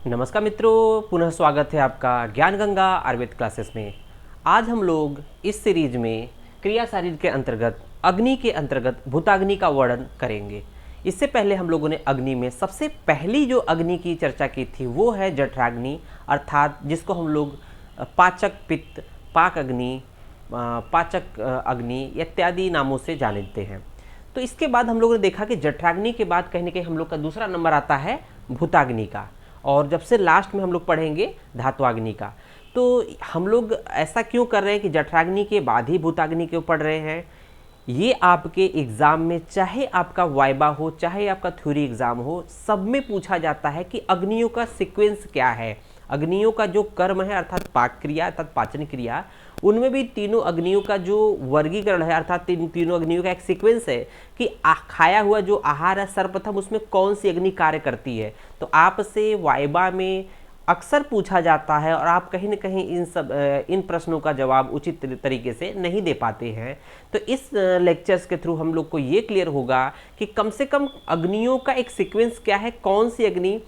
नमस्कार मित्रों, पुनः स्वागत है आपका ज्ञान गंगा आयुर्वेद क्लासेस में। आज हम लोग इस सीरीज में क्रिया शारीर के अंतर्गत अग्नि के अंतर्गत भूताग्नि का वर्णन करेंगे। इससे पहले हम लोगों ने अग्नि में सबसे पहली जो अग्नि की चर्चा की थी वो है जठराग्नि, अर्थात जिसको हम लोग पाचक पित्त, पाक अग्नि, पाचक अग्नि इत्यादि नामों से जानते हैं। तो इसके बाद हम लोगों ने देखा कि जठराग्नि के बाद कहीं ना कहीं हम लोग का दूसरा नंबर आता है भूताग्नि का, और जब से लास्ट में हम लोग पढ़ेंगे धात्वाग्नि का। तो हम लोग ऐसा क्यों कर रहे हैं कि जठराग्नि के बाद ही भूताग्नि क्यों पढ़ रहे हैं? ये आपके एग्ज़ाम में, चाहे आपका वाइबा हो चाहे आपका थ्योरी एग्ज़ाम हो, सब में पूछा जाता है कि अग्नियों का सीक्वेंस क्या है। अग्नियों का जो कर्म है अर्थात पाक क्रिया अर्थात पाचन क्रिया, उनमें भी तीनों अग्नियों का जो वर्गीकरण है अर्थात तीनों अग्नियों का एक सीक्वेंस है कि खाया हुआ जो आहार है सर्वप्रथम उसमें कौन सी अग्नि कार्य करती है। तो आपसे वाइबा में अक्सर पूछा जाता है और आप कहीं ना कहीं इन प्रश्नों का जवाब उचित तरीके से नहीं दे पाते हैं। तो इस लेक्चर्स के थ्रू हम लोग को ये क्लियर होगा कि कम से कम अग्नियों का एक सीक्वेंस क्या है, कौन सी अग्नि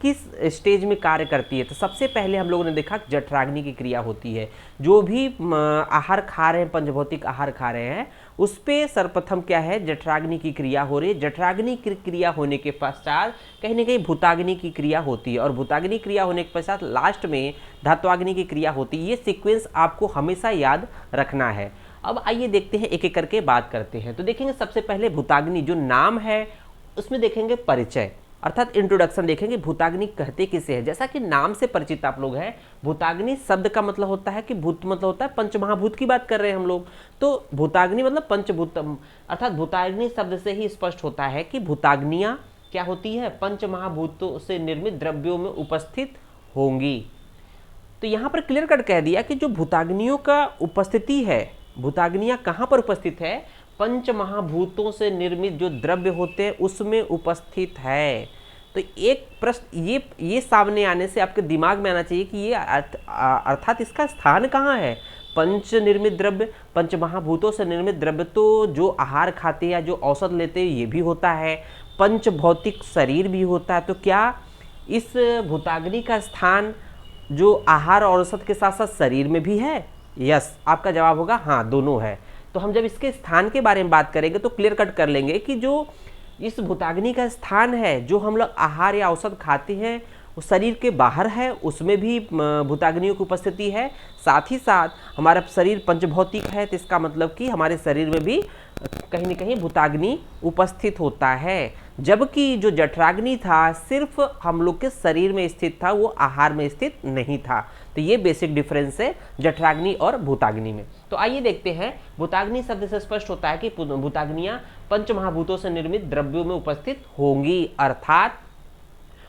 किस स्टेज में कार्य करती है। तो सबसे पहले हम लोगों ने देखा कि जठराग्नि की क्रिया होती है। जो भी आहार खा रहे हैं, पंचभौतिक आहार खा रहे हैं, उस पर सर्वप्रथम क्या है, जठराग्नि की क्रिया हो रही है। जठराग्नि की क्रिया होने के पश्चात कहीं ना कहीं भूताग्नि की क्रिया होती है, और भूताग्नि क्रिया होने के पश्चात लास्ट में धात्वाग्नि की क्रिया होती है। ये सीक्वेंस आपको हमेशा याद रखना है। अब आइए देखते हैं, एक एक करके बात करते हैं। तो देखेंगे सबसे पहले भूताग्नि जो नाम है उसमें देखेंगे परिचय अर्थात इंट्रोडक्शन देखेंगे। भूताग्नि कहते किसे है, जैसा कि नाम से परिचित आप लोग हैं। भूताग्नि शब्द का मतलब होता है कि भूत मतलब होता है पंचमहाभूत की बात कर रहे हैं हम लोग। तो भूताग्नि मतलब पंचभूत अर्थात भूताग्नि शब्द से ही स्पष्ट होता है कि भूताग्नियाँ क्या होती है, पंचमहाभूतों से निर्मित द्रव्यों में उपस्थित होंगी। तो यहाँ पर क्लियर कट कह दिया कि जो भूताग्नियों का उपस्थिति है, भूताग्नियाँ कहाँ पर उपस्थित है, पंच महाभूतों से निर्मित जो द्रव्य होते हैं उसमें उपस्थित है। तो एक प्रश्न ये सामने आने से आपके दिमाग में आना चाहिए कि ये अर्थात इसका स्थान कहाँ है। पंच निर्मित द्रव्य, पंच महाभूतों से निर्मित द्रव्य, तो जो आहार खाते हैं या जो औषध लेते हैं ये भी होता है, पंच भौतिक शरीर भी होता है। तो क्या इस भूताग्नि का स्थान जो आहार और औषध के साथ साथ शरीर में भी है? यस, आपका जवाब होगा हाँ, दोनों है। तो हम जब इसके स्थान के बारे में बात करेंगे तो क्लियर कट कर लेंगे कि जो इस भूताग्नि का स्थान है, जो हम लोग आहार या औषध खाते हैं वो शरीर के बाहर है, उसमें भी भूताग्नियों की उपस्थिति है। साथ ही साथ हमारा शरीर पंचभौतिक है, तो इसका मतलब कि हमारे शरीर में भी कहीं न कहीं भूताग्नि उपस्थित होता है। जबकि जो जठराग्नि था सिर्फ हम लोग के शरीर में स्थित था, वो आहार में स्थित नहीं था। तो ये बेसिक डिफरेंस है जठराग्नि और भूताग्नि में। तो आइए देखते हैं, भूताग्नि शब्द से स्पष्ट होता है कि भूताग्नियाँ पंचमहाभूतों से निर्मित द्रव्यों में उपस्थित होंगी, अर्थात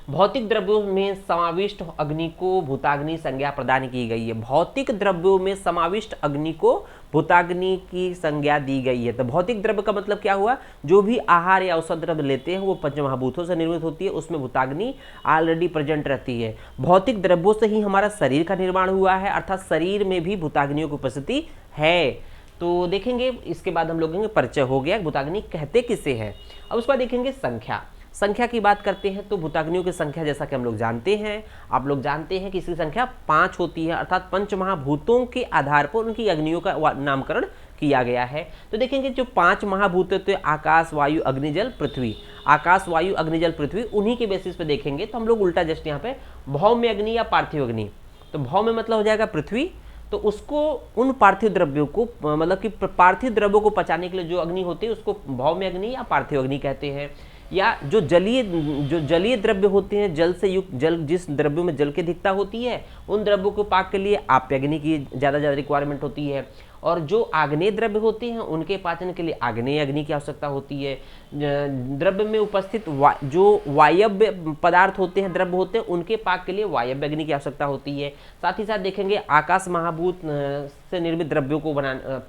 भौतिक द्रव्यों में समाविष्ट अग्नि को भूताग्नि संज्ञा प्रदान की गई है। भौतिक द्रव्यों में समाविष्ट अग्नि को भूताग्नि की संज्ञा दी गई है। तो भौतिक द्रव्य का मतलब क्या हुआ, जो भी आहार या औषध द्रव्य लेते हैं वो पंचमहाभूतों से निर्मित होती है, उसमें भूताग्नि ऑलरेडी प्रेजेंट रहती है। भौतिक द्रव्यों से ही हमारा शरीर का निर्माण हुआ है, अर्थात शरीर में भी भूताग्नियों की उपस्थिति है। तो देखेंगे इसके बाद हम लोग परिचय हो गया, भूताग्नि कहते किसे है। अब उसके बाद देखेंगे संख्या की बात करते हैं। तो भूताग्नियों की संख्या जैसा कि हम लोग जानते हैं, आप लोग जानते हैं कि इसकी संख्या 5 होती है, अर्थात पंचमहाभूतों के आधार पर उनकी अग्नियों का नामकरण किया गया है। तो देखेंगे जो 5 महाभूत होते हैं, आकाश वायु अग्नि जल पृथ्वी, आकाश वायु अग्नि जल पृथ्वी, उन्हीं के बेसिस पे देखेंगे। तो हम लोग उल्टा जस्ट यहाँ पे भौम्य अग्नि या पार्थिव अग्नि, तो भौम्य मतलब हो जाएगा पृथ्वी, तो उसको उन पार्थिव द्रव्यों को मतलब कि पार्थिव द्रव्यों को पचाने के लिए जो अग्नि होती है उसको भौम्य अग्नि या पार्थिव अग्नि कहते हैं। या जो जलीय द्रव्य होते हैं, जल से युक्त, जल जिस द्रव्यों में जल की अधिकता होती है उन द्रव्यों को पाक के लिए आप्य अग्नि की ज़्यादा रिक्वायरमेंट होती है। और जो आग्नेय द्रव्य होते हैं उनके पाचन के लिए आग्नेय अग्नि की आवश्यकता होती है। द्रव्य में उपस्थित जो वायव्य पदार्थ होते हैं, द्रव्य होते हैं, उनके पाक के लिए वायव्य अग्नि की आवश्यकता होती है। साथ ही साथ देखेंगे आकाश महाभूत से निर्मित द्रव्यों को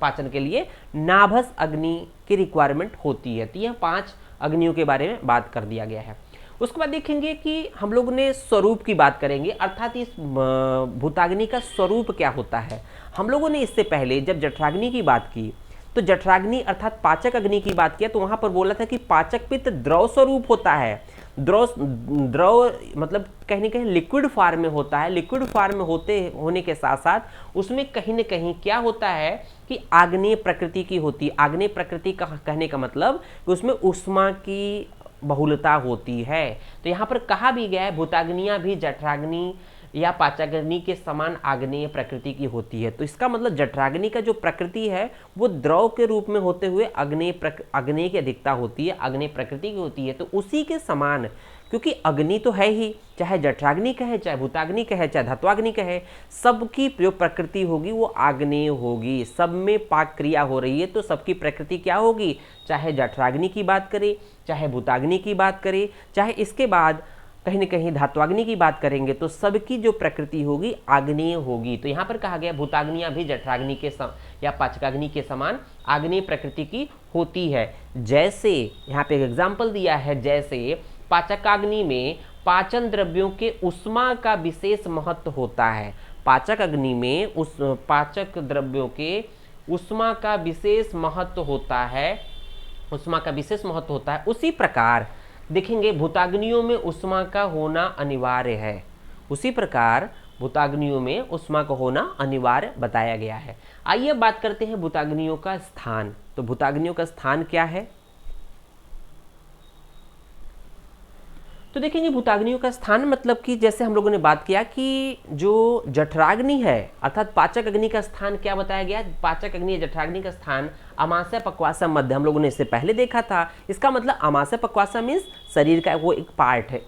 पाचन के लिए नाभस अग्नि की रिक्वायरमेंट होती है। तो यह 5 अग्नियों के बारे में बात कर दिया गया है। उसके बाद देखेंगे कि हम लोग ने स्वरूप की बात करेंगे, अर्थात इस भूताग्नि का स्वरूप क्या होता है। हम लोगों ने इससे पहले जब जठराग्नि की बात की तो जठराग्नि अर्थात पाचक अग्नि की बात किया, तो वहां पर बोला था कि पाचक पित्त द्रव स्वरूप होता है। द्रव द्रव मतलब कहीं ना कहीं लिक्विड फॉर्म में होता है। लिक्विड फॉर्म में होने के साथ साथ उसमें कहीं ना कहीं क्या होता है कि आग्नेय प्रकृति की होती है। आग्नेय प्रकृति का कहने का मतलब कि उसमें ऊष्मा की बहुलता होती है। तो यहाँ पर कहा भी गया है भूताग्नियाँ भी जठराग्नि या पाचाग्नि के समान आग्नेय प्रकृति की होती है। तो इसका मतलब जठराग्नि का जो प्रकृति है वो द्रव के रूप में होते हुए अग्नि की अधिकता होती है, अग्नेय प्रकृति की होती है। तो उसी के समान, क्योंकि अग्नि तो है ही, चाहे जठराग्नि कहे, चाहे भूताग्नि कहे, चाहे धात्वाग्नि कहे, सबकी जो प्रकृति होगी वो आग्नेय होगी। सब में पाक क्रिया हो रही है तो सबकी प्रकृति क्या होगी, चाहे जठराग्नि की बात करें, चाहे भूताग्नि की बात करें, चाहे इसके बाद कहीं न कहीं धात्वाग्नि की बात करेंगे, तो सबकी जो प्रकृति होगी आग्नेय होगी। तो यहाँ पर कहा गया भूताग्नियाँ भी जठराग्नि के या पाचकाग्नि के समान आग्नेय प्रकृति की होती है। जैसे यहाँ पे एक एग्जाम्पल दिया है, जैसे पाचकाग्नि में पाचन द्रव्यों के ऊष्मा का विशेष महत्व होता है। पाचक अग्नि में उस पाचक द्रव्यों के ऊष्मा का विशेष महत्व होता है, ऊष्मा का विशेष महत्व होता है। उसी प्रकार देखेंगे भूताग्नियों में ऊष्मा का होना अनिवार्य है। उसी प्रकार भूताग्नियों में ऊष्मा का होना अनिवार्य बताया गया है। आइए बात करते हैं भूताग्नियों का स्थान। तो भूताग्नियों का स्थान क्या है, तो देखेंगे भूताग्नियों का स्थान मतलब कि जैसे हम लोगों ने बात किया कि जो जठराग्नि है अर्थात पाचक अग्नि का स्थान क्या बताया गया, पाचक अग्नि या जठराग्नि का स्थान अमाशय पक्वाशय मध्य, हम लोगों ने इससे पहले देखा था। इसका मतलब अमाशय पक्वाशय मीन्स शरीर का वो एक पार्ट है,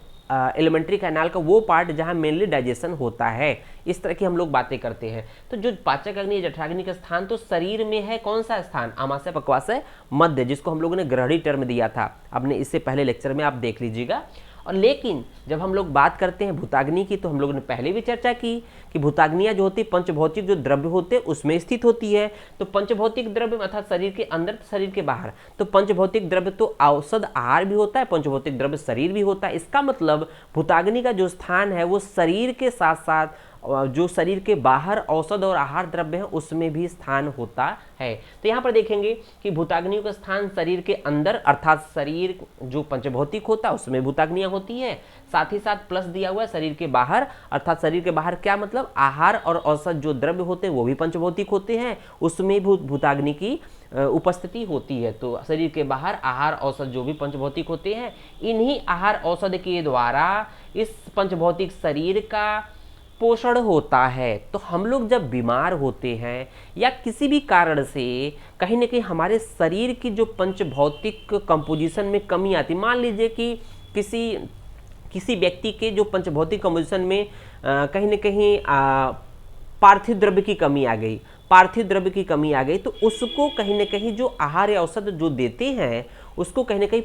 एलिमेंट्री कैनाल का वो पार्ट जहाँ मेनली डाइजेशन होता है। इस तरह की हम लोग बातें करते हैं। तो जो पाचक अग्नि जठराग्नि का स्थान तो शरीर में है, कौन सा स्थान, अमाशय पक्वाशय मध्य, जिसको हम लोगों ने ग्रहणी टर्म दिया था, आपने इससे पहले लेक्चर में आप देख लीजिएगा। और लेकिन जब हम लोग बात करते हैं भूताग्नि की, तो हम लोगों ने पहले भी चर्चा की कि भूताग्नियाँ जो होती पंचभौतिक जो द्रव्य होते हैं उसमें स्थित होती है। तो पंचभौतिक द्रव्य अर्थात शरीर के अंदर, शरीर के बाहर। तो पंचभौतिक द्रव्य तो औषध आहार भी होता है, पंचभौतिक द्रव्य शरीर भी होता है। इसका मतलब भूताग्नि का जो स्थान है वो शरीर के साथ साथ जो शरीर के बाहर औषध और आहार द्रव्य है उसमें भी स्थान होता है। तो यहाँ पर देखेंगे कि भूताग्नियों का स्थान शरीर के अंदर अर्थात शरीर जो पंचभौतिक होता है उसमें भूताग्नियाँ होती हैं। साथ ही साथ प्लस दिया हुआ है शरीर के बाहर, अर्थात शरीर के बाहर क्या मतलब, आहार और औषध जो द्रव्य होते हैं वो भी पंचभौतिक होते हैं, उसमें भूताग्नि की उपस्थिति होती है। तो शरीर के बाहर आहार औषध जो भी पंचभौतिक होते हैं, इन्हीं आहार औषध के द्वारा इस पंचभौतिक शरीर का पोषण होता है। तो हम लोग जब बीमार होते हैं या किसी भी कारण से कहीं ना कहीं हमारे शरीर की जो पंचभौतिक कंपोजिशन में कमी आती, मान लीजिए कि किसी व्यक्ति के जो पंचभौतिक कंपोजिशन में कहीं ना कहीं पार्थिव द्रव्य की कमी आ गई, पार्थिव द्रव्य की कमी आ गई, तो उसको कहीं ना कहीं जो आहार या औषध जो देते हैं उसको कहीं ना कहीं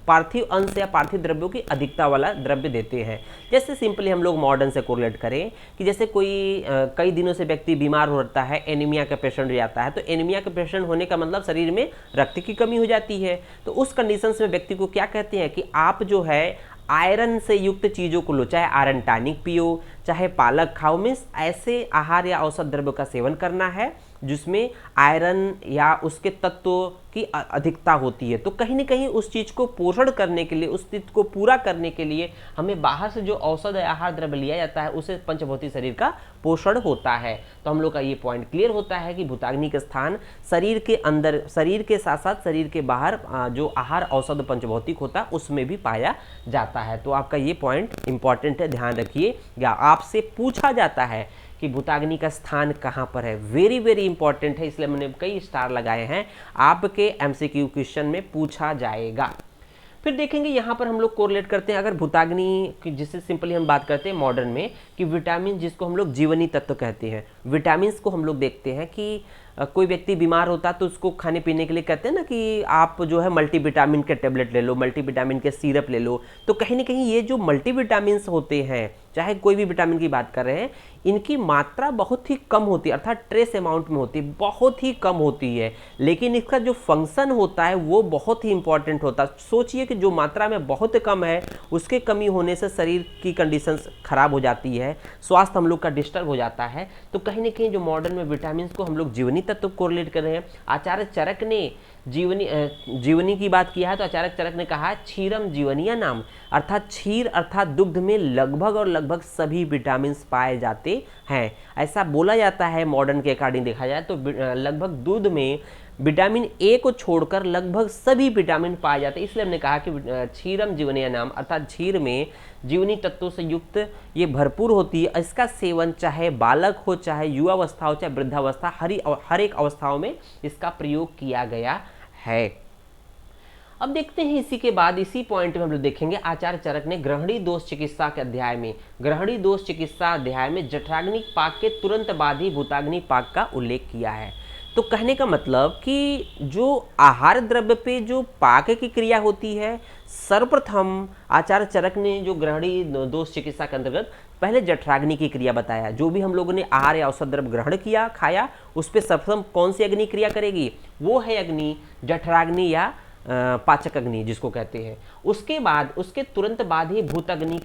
पार्थिव अंश या पार्थिव द्रव्यों की अधिकता वाला द्रव्य देते हैं। जैसे सिंपली हम लोग मॉडर्न से कोरिलेट करें कि जैसे कोई कई दिनों से व्यक्ति बीमार होता है, एनीमिया का पेशेंट जाता है, तो एनीमिया का पेशेंट होने का मतलब शरीर में रक्त की कमी हो जाती है। तो उस कंडीशन में व्यक्ति को क्या कहते हैं कि आप जो है आयरन से युक्त चीज़ों को लो, चाहे आयरन टॉनिक पियो, चाहे पालक खाओ, मीन्स ऐसे आहार या औषध द्रव्यों का सेवन करना है जिसमें आयरन या उसके तत्वों की अधिकता होती है। तो कहीं ना कहीं उस चीज़ को पोषण करने के लिए, उस चीज़ को पूरा करने के लिए हमें बाहर से जो औषध या आहार द्रव्य लिया जाता है उसे पंचभौतिक शरीर का पोषण होता है। तो हम लोग का ये पॉइंट क्लियर होता है कि भूताग्नि का स्थान शरीर के अंदर, शरीर के साथ साथ शरीर के बाहर जो आहार औषध पंचभौतिक होता है उसमें भी पाया जाता है। तो आपका ये पॉइंट इंपॉर्टेंट है, ध्यान रखिए। या आपसे पूछा जाता है कि भूताग्नि का स्थान कहाँ पर है, वेरी वेरी इंपॉर्टेंट है, इसलिए मैंने कई स्टार लगाए हैं, आपके एमसीक्यू क्वेश्चन में पूछा जाएगा। फिर देखेंगे यहाँ पर हम लोग कोरिलेट करते हैं, अगर भूताग्नि की, जिससे सिंपली हम बात करते हैं मॉडर्न में कि विटामिन, जिसको हम लोग जीवनी तत्व कहते हैं, विटामिन को हम लोग देखते हैं कि कोई व्यक्ति बीमार होता है तो उसको खाने पीने के लिए कहते हैं ना कि आप जो है मल्टीविटामिन के टेबलेट ले लो, मल्टीविटामिन के सिरप ले लो। तो कहीं ना कहीं ये जो मल्टीविटामिन होते हैं, चाहे कोई भी विटामिन की बात कर रहे हैं, इनकी मात्रा बहुत ही कम होती है, अर्थात ट्रेस अमाउंट में होती है, बहुत ही कम होती है, लेकिन इसका जो फंक्शन होता है वो बहुत ही इंपॉर्टेंट होता है। सोचिए कि जो मात्रा में बहुत कम है उसके कमी होने से शरीर की कंडीशंस खराब हो जाती है, स्वास्थ्य हम लोग का डिस्टर्ब हो जाता है। तो कहीं ना कहीं जो मॉडर्न में विटामिन को हम लोग जीवनी तत्व कोरिलेट कर रहे हैं। आचार्य चरक ने जीवनी की बात किया है तो आचार्य चरक ने कहा क्षीरम जीवनीय नाम, अर्थात क्षीर अर्थात दुग्ध में लगभग और लगभग सभी विटामिन पाए जाते हैं। ऐसा बोला जाता है मॉडर्न के अकॉर्डिंग देखा जाए तो लगभग दूध में विटामिन ए को छोड़कर लगभग सभी विटामिन पाए जाते हैं। इसलिए हमने कहा कि क्षीरम जीवनीय नाम अर्थात क्षीर में जीवनी तत्वों से युक्त ये भरपूर होती है। इसका सेवन चाहे बालक हो, चाहे युवावस्था हो, चाहे वृद्धावस्था, हर एक अवस्थाओं में इसका प्रयोग किया गया है। अब देखते हैं इसी के बाद इसी पॉइंट में हम लोग देखेंगे आचार्य चरक ने ग्रहणी दोष चिकित्सा के अध्याय में, ग्रहणी दोष चिकित्सा अध्याय में जठराग्नि पाक के तुरंत बाद ही भूताग्नि पाक का उल्लेख किया है। तो कहने का मतलब कि जो आहार द्रव्य पे जो पाक की क्रिया होती है, सर्वप्रथम आचार्य चरक ने जो ग्रहणी दोष चिकित्सा के अंतर्गत पहले जठराग्नि की क्रिया बताया। जो भी हम लोगों ने आहार या औषध द्रव्य ग्रहण किया, खाया, उस पर सर्वप्रथम कौन सी अग्नि क्रिया करेगी, वो है अग्नि जठराग्नि या पाचक अग्नि जिसको कहते हैं। उसके बाद उसके तुरंत बाद ही भूताग्नि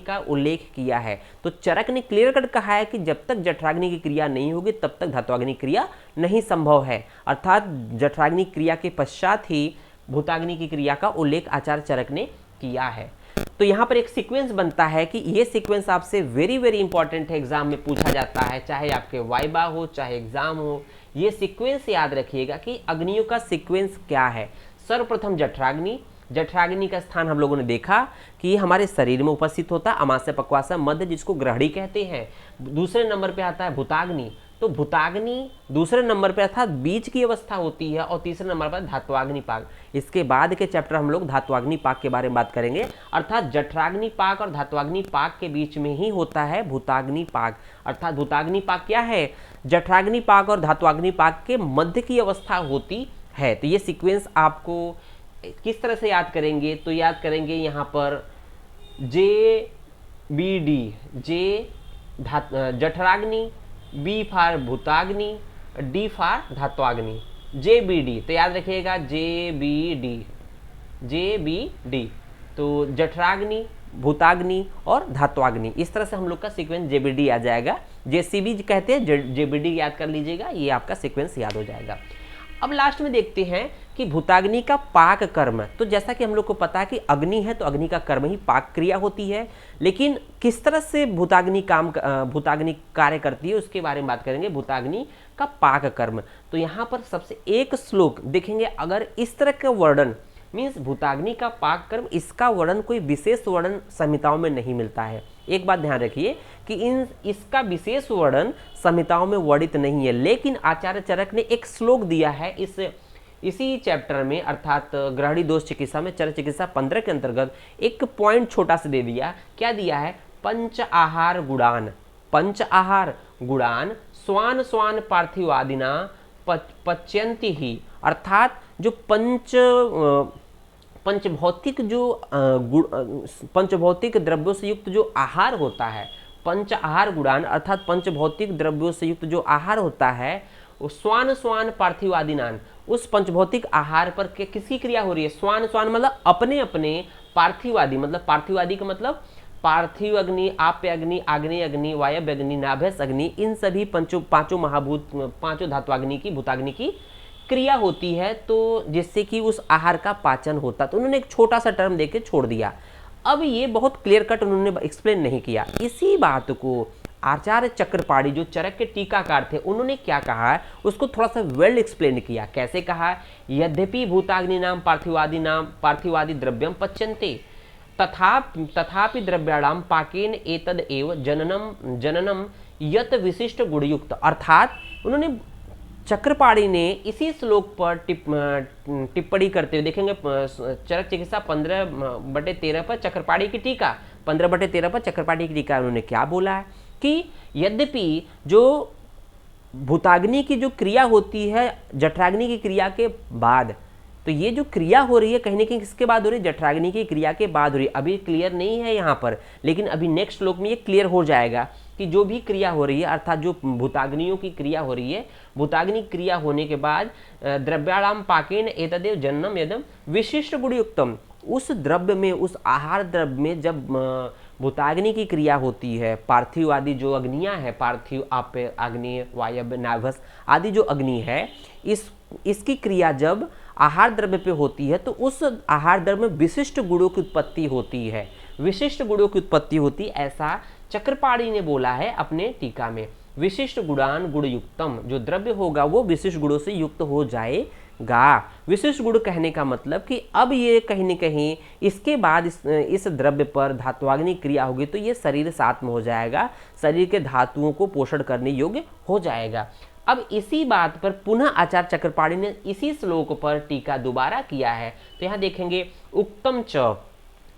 का उल्लेख किया है। तो चरक ने क्लियर कट कहा है कि जब तक जठराग्नि की क्रिया नहीं होगी तब तक धात्वाग्नि क्रिया नहीं संभव है, अर्थात जठराग्नि क्रिया के पश्चात ही भूताग्नि की क्रिया का उल्लेख आचार्य चरक ने किया है। तो यहाँ पर एक सीक्वेंस बनता है कि ये सीक्वेंस आपसे वेरी वेरी इंपॉर्टेंट है, एग्जाम में पूछा जाता है, चाहे आपके वाइबा हो चाहे एग्जाम हो। ये सीक्वेंस याद रखिएगा कि अग्नियों का सीक्वेंस क्या है। सर्वप्रथम जठराग्नि, जठराग्नि का स्थान हम लोगों ने देखा कि हमारे शरीर में उपस्थित होता है, अमाशय पक्वाशय मध्य जिसको ग्रहणी कहते हैं। दूसरे नंबर पे आता है भूताग्नि, तो भूताग्नि दूसरे नंबर पे अर्थात बीच की अवस्था होती है, और तीसरे नंबर पर धात्वाग्नि पाक। इसके बाद के चैप्टर हम लोग धात्वाग्नि पाक के बारे में बात करेंगे, अर्थात जठराग्नि पाक और धात्वाग्नि पाक के बीच में ही होता है भूताग्नि पाक। अर्थात भूताग्नि पाक क्या है, जठराग्नि पाक और धात्वाग्नि पाक के मध्य की अवस्था होती है। तो ये सीक्वेंस आपको किस तरह से याद करेंगे, तो याद करेंगे यहाँ पर JBD, जे जठराग्नि, बी फॉर भूताग्नि, डी फॉर धात्वाग्नि, JBD। तो याद रखिएगा JBD, तो जठराग्नि, भूताग्नि और धात्वाग्नि, इस तरह से हम लोग का सीक्वेंस JBD आ जाएगा। JCB कहते हैं, JBD याद कर लीजिएगा, ये आपका सीक्वेंस याद हो जाएगा। अब लास्ट में देखते हैं कि भूताग्नि का पाक कर्म। तो जैसा कि हम लोग को पता है कि अग्नि है तो अग्नि का कर्म ही पाक क्रिया होती है, लेकिन किस तरह से भूताग्नि कार्य करती है उसके बारे में बात करेंगे, भूताग्नि का पाक कर्म। तो यहाँ पर सबसे एक श्लोक देखेंगे, अगर इस तरह का वर्णन मीन्स भूताग्नि का पाक कर्म, इसका वर्णन कोई विशेष वर्णन संहिताओं में नहीं मिलता है। एक बात ध्यान रखिए कि इसका विशेष वर्णन संहिताओं में वर्णित नहीं है, लेकिन आचार्य चरक ने एक श्लोक दिया है इसी चैप्टर में, अर्थात ग्रहणी दोष चिकित्सा में चरक चिकित्सा 15 के अंतर्गत एक पॉइंट छोटा सा दे दिया। क्या दिया है, पंच आहार गुणान, पंच आहार गुणान स्वान स्वान पार्थिवादिना पच्यंती ही, अर्थात जो पंचभौतिक द्रव्यों से युक्त जो आहार होता है, पंच आहार गुणान अर्थात पंचभौतिक द्रव्यों से युक्त जो आहार होता है, स्वान स्वान पार्थिवादिनान, उस पंचभौतिक आहार पर किसकी क्रिया हो रही है, स्वान स्वान मतलब अपने अपने, पार्थिवादि मतलब पार्थिवादि का मतलब पार्थिव अग्नि, आप्य अग्नि, आग्नेय अग्नि, वायव्य अग्नि, नाभ्यस अग्नि, इन सभी पांचों महाभूत, पांचों धात्वाग्नि की, भूताग्नि की क्रिया होती है, तो जिससे कि उस आहार का पाचन होता। तो उन्होंने एक छोटा सा टर्म देके छोड़ दिया। अब ये बहुत क्लियर कट उन्होंने एक्सप्लेन नहीं किया। इसी बात को आचार्य चक्रपाणी जो चरक के टीकाकार थे, उन्होंने क्या कहा है उसको थोड़ा सा वेल एक्सप्लेन किया। कैसे कहा, यद्यपि भूताग्नि नाम पार्थिवादि द्रव्यम पच्यन्ते तथापि द्रव्याणाम पाकेन एतद एव जननम यत विशिष्ट गुणयुक्त। अर्थात उन्होंने चक्रपाणी ने इसी श्लोक पर टिप्पणी करते हुए देखेंगे, चरक चिकित्सा 15/13 पर चक्रपाणी की टीका, 15/13 पर चक्रपाणी की टीका, उन्होंने क्या बोला है कि यद्यपि जो भूताग्नि की जो क्रिया होती है जठराग्नि की क्रिया के बाद, तो तो ये जो क्रिया हो रही है कहीं ना कहीं किसके बाद हो रही है, जठराग्नि की क्रिया के बाद हो रही है। अभी क्लियर नहीं है यहाँ पर, लेकिन अभी नेक्स्ट श्लोक में ये क्लियर हो जाएगा कि जो भी क्रिया हो रही है अर्थात जो भूताग्नियों की क्रिया हो रही है, भूताग्नि क्रिया होने के बाद द्रव्याणाम पाकेन एतदेव जन्नम यदम विशिष्ट गुणयुक्तम, उस द्रव्य में, उस आहार द्रव्य में जब भूताग्नि की क्रिया होती है, पार्थिव आदि जो अग्नियां हैं, पार्थिव आप्य अग्नि वायव्य नाभस आदि जो अग्नि है, इसकी क्रिया जब आहार द्रव्य पे होती है तो उस आहार द्रव्य में विशिष्ट गुणों की उत्पत्ति होती है, विशिष्ट गुणों की उत्पत्ति होती, ऐसा चक्रपाणी ने बोला है अपने टीका में। विशिष्ट गुणान गुणयुक्तम, जो द्रव्य होगा वो विशिष्ट गुणों से युक्त हो जाएगा। विशिष्ट गुण कहने का मतलब कि अब ये कहीं न कहीं इसके बाद इस द्रव्य पर धात्वाग्नि क्रिया होगी तो ये शरीर सात्म हो जाएगा, शरीर के धातुओं को पोषण करने योग्य हो जाएगा। अब इसी बात पर पुनः आचार्य चक्रपाणी ने इसी श्लोक पर टीका दोबारा किया है। तो यहाँ देखेंगे उक्तम च,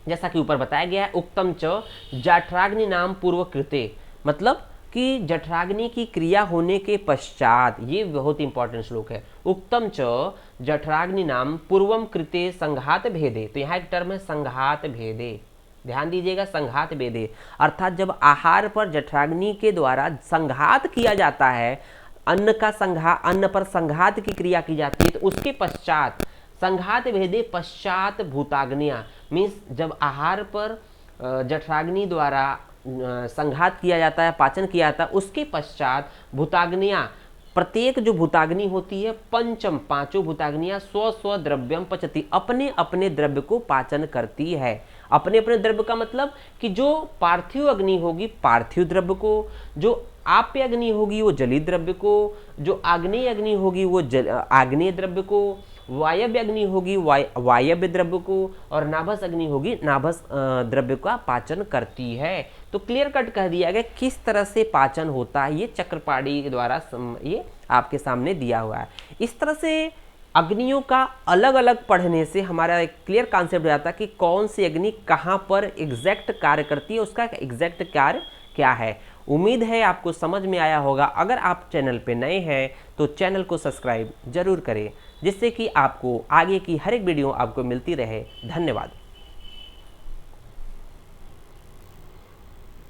जैसा कि ऊपर बताया गया है, उक्तम च जठराग्नि नाम पूर्व कृते, मतलब कि जठराग्नि की क्रिया होने के पश्चात, ये बहुत इंपॉर्टेंट श्लोक है, उक्तम च जठराग्नि नाम पूर्वम कृते संघात भेदे। तो यहाँ एक टर्म है संघात भेदे, ध्यान दीजिएगा, संघात भेदे अर्थात जब आहार पर जठराग्नि के द्वारा संघात किया जाता है, अन्न पर संघात की क्रिया की जाती है, तो उसके पश्चात संघात भेदे पश्चात भूताग्नियां, मीन्स जब आहार पर जठराग्नि द्वारा संघात किया जाता है, पाचन किया जाता है, उसके पश्चात भूताग्नियां, प्रत्येक जो भूताग्नि होती है, पंचम, पांचों भूताग्नियां स्व द्रव्यम पचती, अपने अपने द्रव्य को पाचन करती है। अपने अपने द्रव्य का मतलब कि जो पार्थिव अग्नि होगी पार्थिव द्रव्य को, जो आप्य अग्नि होगी वो जलीय द्रव्य को, जो आग्नेय अग्नि होगी वो आग्नेय द्रव्य को, वायव्य अग्नि होगी वायव्य द्रव्य को, और नाभस अग्नि होगी नाभस द्रव्य का पाचन करती है। तो क्लियर कट कह दिया गया किस तरह से पाचन होता है, ये चक्रपाणी द्वारा ये आपके सामने दिया हुआ है। इस तरह से अग्नियों का अलग अलग पढ़ने से हमारा एक क्लियर कॉन्सेप्ट हो जाता है कि कौन सी अग्नि कहाँ पर एग्जैक्ट कार्य करती है, उसका एग्जैक्ट कार्य क्या है। उम्मीद है आपको समझ में आया होगा। अगर आप चैनल पे नए हैं तो चैनल को सब्सक्राइब जरूर करें, जिससे कि आपको आगे की हर एक वीडियो आपको मिलती रहे। धन्यवाद।